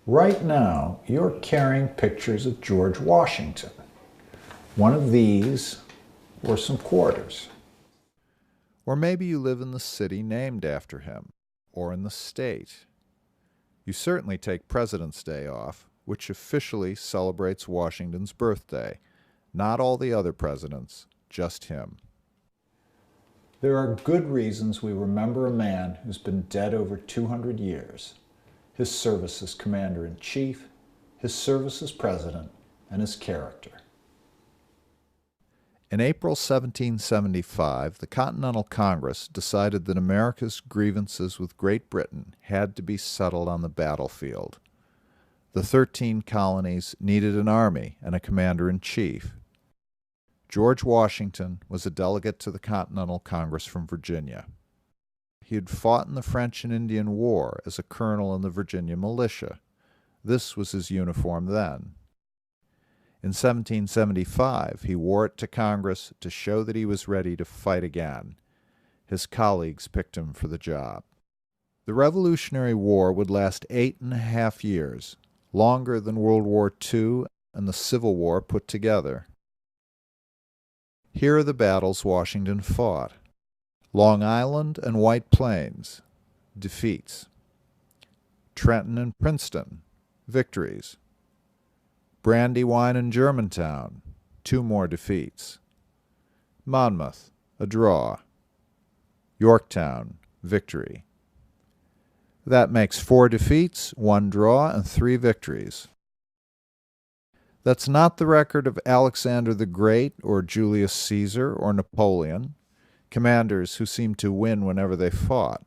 Right now, you're carrying pictures of George Washington. One of these were some quarters. Or maybe you live in the city named after him, or in the state. You certainly take President's Day off, which officially celebrates Washington's birthday. Not all the other presidents, just him. There are good reasons we remember a man who's been dead over 200 years. His service as Commander-in-Chief, his service as President, and his character. In April 1775, the Continental Congress decided that America's grievances with Great Britain had to be settled on the battlefield. The 13 colonies needed an army and a commander-in-chief. George Washington was a delegate to the Continental Congress from Virginia. He had fought in the French and Indian War as a colonel in the Virginia militia. This was his uniform then. In 1775, he wore it to Congress to show that he was ready to fight again. His colleagues picked him for the job. The Revolutionary War would last 8.5 years, longer than World War II and the Civil War put together. Here are the battles Washington fought. Long Island and White Plains, defeats. Trenton and Princeton, victories. Brandywine and Germantown, 2 more defeats. Monmouth, a draw. Yorktown, victory. That makes 4 defeats, 1 draw, and 3 victories. That's not the record of Alexander the Great or Julius Caesar or Napoleon, commanders who seemed to win whenever they fought.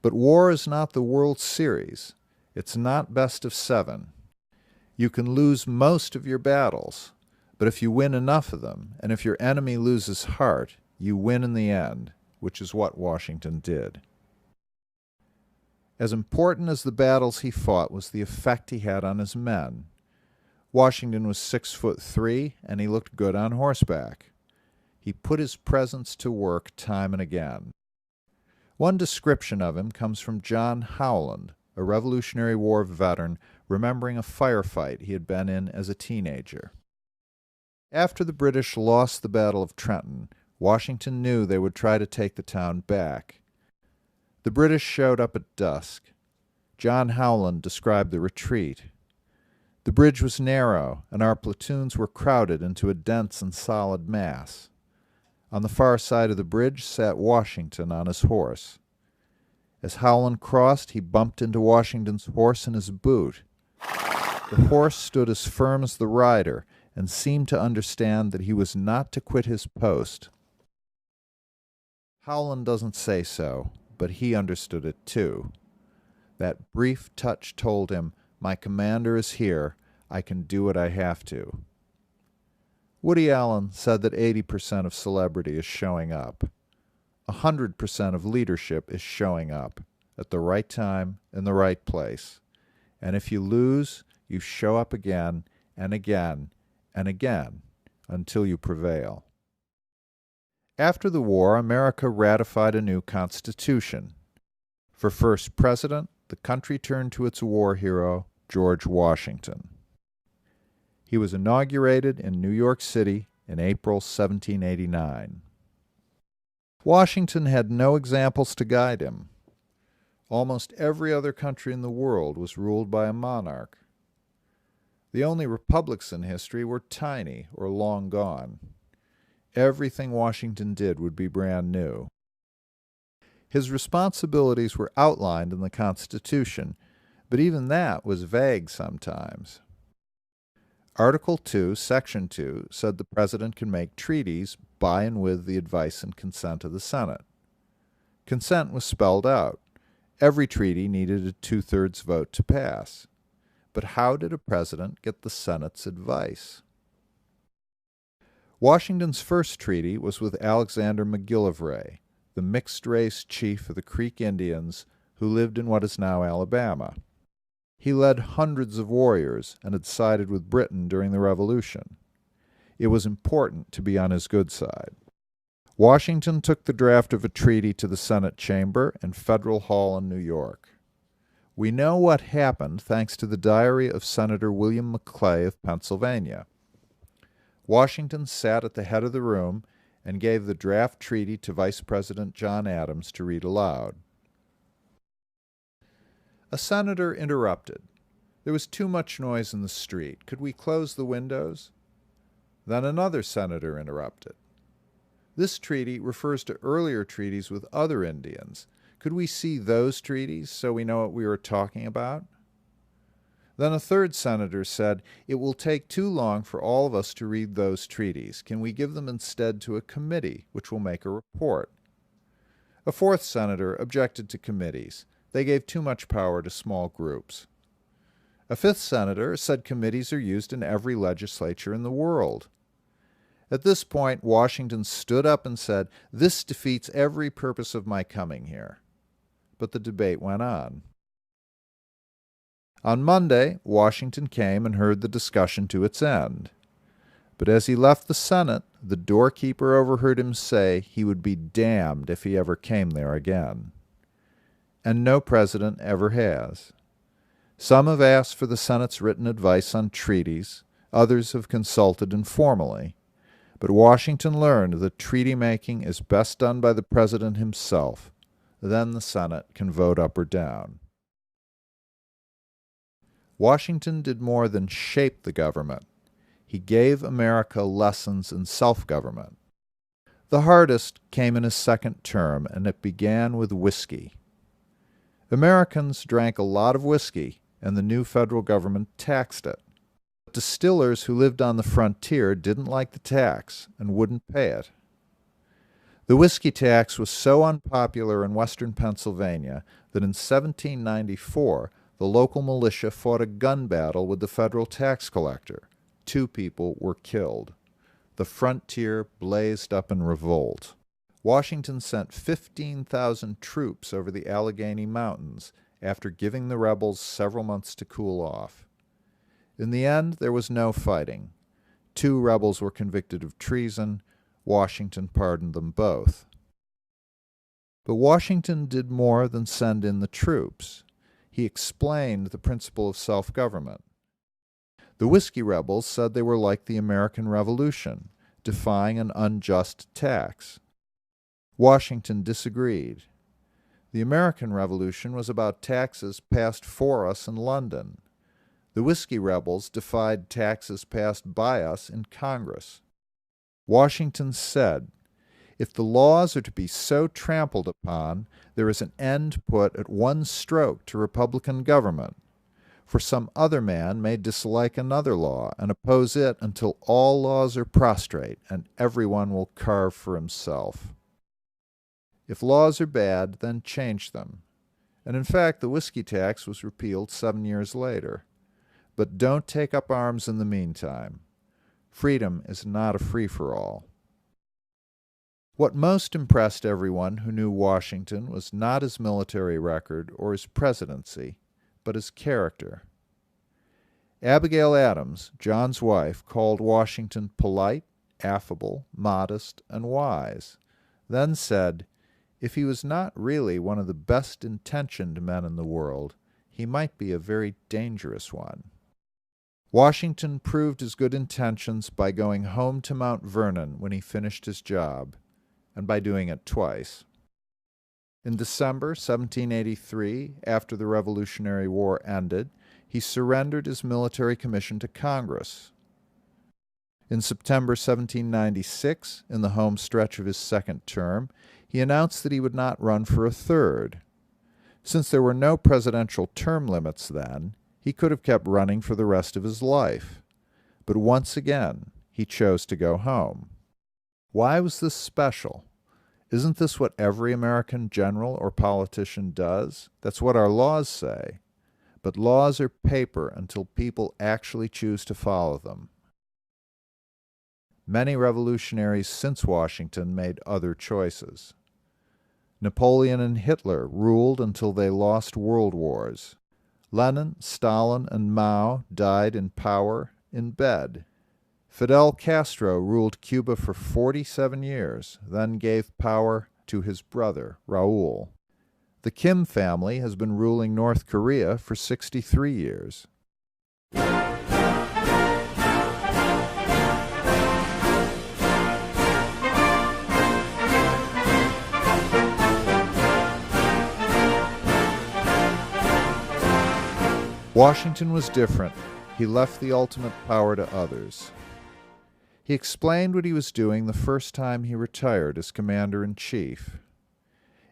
But war is not the World Series. It's not best of 7. You can lose most of your battles, but if you win enough of them, and if your enemy loses heart, you win in the end, which is what Washington did. As important as the battles he fought was the effect he had on his men. Washington was 6'3", and he looked good on horseback. He put his presence to work time and again. One description of him comes from John Howland, a Revolutionary War veteran remembering a firefight he had been in as a teenager. After the British lost the Battle of Trenton, Washington knew they would try to take the town back. The British showed up at dusk. John Howland described the retreat. The bridge was narrow, and our platoons were crowded into a dense and solid mass. On the far side of the bridge sat Washington on his horse. As Howland crossed, he bumped into Washington's horse in his boot. The horse stood as firm as the rider and seemed to understand that he was not to quit his post. Howland doesn't say so, but he understood it too. That brief touch told him, "My commander is here. I can do what I have to." Woody Allen said that 80% of celebrity is showing up. 100% of leadership is showing up at the right time in the right place. And if you lose, you show up again and again and again until you prevail. After the war, America ratified a new constitution. For first president, the country turned to its war hero, George Washington. He was inaugurated in New York City in April 1789. Washington had no examples to guide him. Almost every other country in the world was ruled by a monarch. The only republics in history were tiny or long gone. Everything Washington did would be brand new. His responsibilities were outlined in the Constitution, but even that was vague sometimes. Article 2, Section 2 said the President can make treaties by and with the advice and consent of the Senate. Consent was spelled out. Every treaty needed a 2/3 vote to pass. But how did a president get the Senate's advice? Washington's first treaty was with Alexander McGillivray, the mixed-race chief of the Creek Indians who lived in what is now Alabama. He led hundreds of warriors and had sided with Britain during the Revolution. It was important to be on his good side. Washington took the draft of a treaty to the Senate chamber in Federal Hall in New York. We know what happened thanks to the diary of Senator William McClay of Pennsylvania. Washington sat at the head of the room and gave the draft treaty to Vice President John Adams to read aloud. A senator interrupted. There was too much noise in the street. Could we close the windows? Then another senator interrupted. This treaty refers to earlier treaties with other Indians. Could we see those treaties so we know what we were talking about? Then a third senator said, it will take too long for all of us to read those treaties. Can we give them instead to a committee, which will make a report? A fourth senator objected to committees. They gave too much power to small groups. A fifth senator said committees are used in every legislature in the world. At this point, Washington stood up and said, this defeats every purpose of my coming here. But the debate went on. On Monday, Washington came and heard the discussion to its end. But as he left the Senate, the doorkeeper overheard him say he would be damned if he ever came there again. And no president ever has. Some have asked for the Senate's written advice on treaties, others have consulted informally. But Washington learned that treaty-making is best done by the president himself. Then the Senate can vote up or down. Washington did more than shape the government. He gave America lessons in self-government. The hardest came in his second term, and it began with whiskey. Americans drank a lot of whiskey, and the new federal government taxed it. Distillers who lived on the frontier didn't like the tax and wouldn't pay it. The whiskey tax was so unpopular in western Pennsylvania that in 1794 the local militia fought a gun battle with the federal tax collector. 2 people were killed. The frontier blazed up in revolt. Washington sent 15,000 troops over the Allegheny Mountains after giving the rebels several months to cool off. In the end, there was no fighting. 2 rebels were convicted of treason. Washington pardoned them both. But Washington did more than send in the troops. He explained the principle of self-government. The whiskey rebels said they were like the American Revolution, defying an unjust tax. Washington disagreed. The American Revolution was about taxes passed for us in London. The whiskey rebels defied taxes passed by us in Congress. Washington said, if the laws are to be so trampled upon, there is an end put at one stroke to Republican government. For some other man may dislike another law and oppose it until all laws are prostrate and everyone will carve for himself. If laws are bad, then change them. And in fact, the whiskey tax was repealed 7 years later. But don't take up arms in the meantime. Freedom is not a free-for-all. What most impressed everyone who knew Washington was not his military record or his presidency, but his character. Abigail Adams, John's wife, called Washington polite, affable, modest, and wise, then said, if he was not really one of the best-intentioned men in the world, he might be a very dangerous one. Washington proved his good intentions by going home to Mount Vernon when he finished his job, and by doing it twice. In December 1783, after the Revolutionary War ended, he surrendered his military commission to Congress. In September 1796, in the home stretch of his second term, he announced that he would not run for a third. Since there were no presidential term limits then, he could have kept running for the rest of his life. But once again, he chose to go home. Why was this special? Isn't this what every American general or politician does? That's what our laws say. But laws are paper until people actually choose to follow them. Many revolutionaries since Washington made other choices. Napoleon and Hitler ruled until they lost world wars. Lenin, Stalin, and Mao died in power in bed. Fidel Castro ruled Cuba for 47 years, then gave power to his brother, Raul. The Kim family has been ruling North Korea for 63 years. Washington was different. He left the ultimate power to others. He explained what he was doing the first time he retired as commander-in-chief.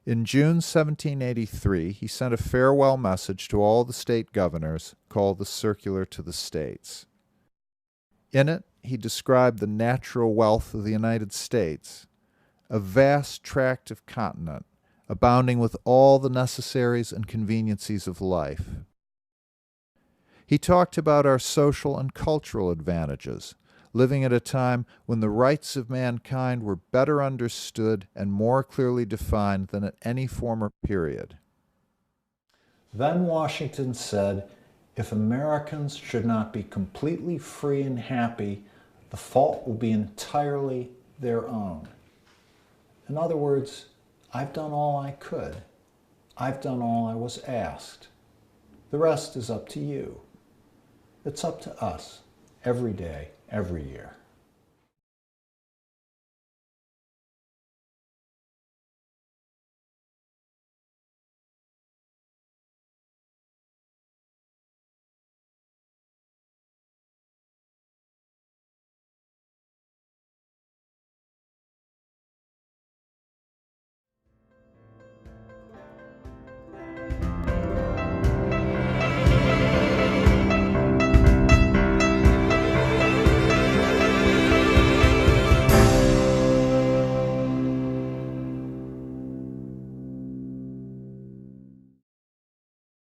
In June 1783, he sent a farewell message to all the state governors called the Circular to the States. In it, he described the natural wealth of the United States, a vast tract of continent, abounding with all the necessaries and conveniencies of life. He talked about our social and cultural advantages, living at a time when the rights of mankind were better understood and more clearly defined than at any former period. Then Washington said, if Americans should not be completely free and happy, the fault will be entirely their own. In other words, I've done all I could. I've done all I was asked. The rest is up to you. It's up to us, every day, every year.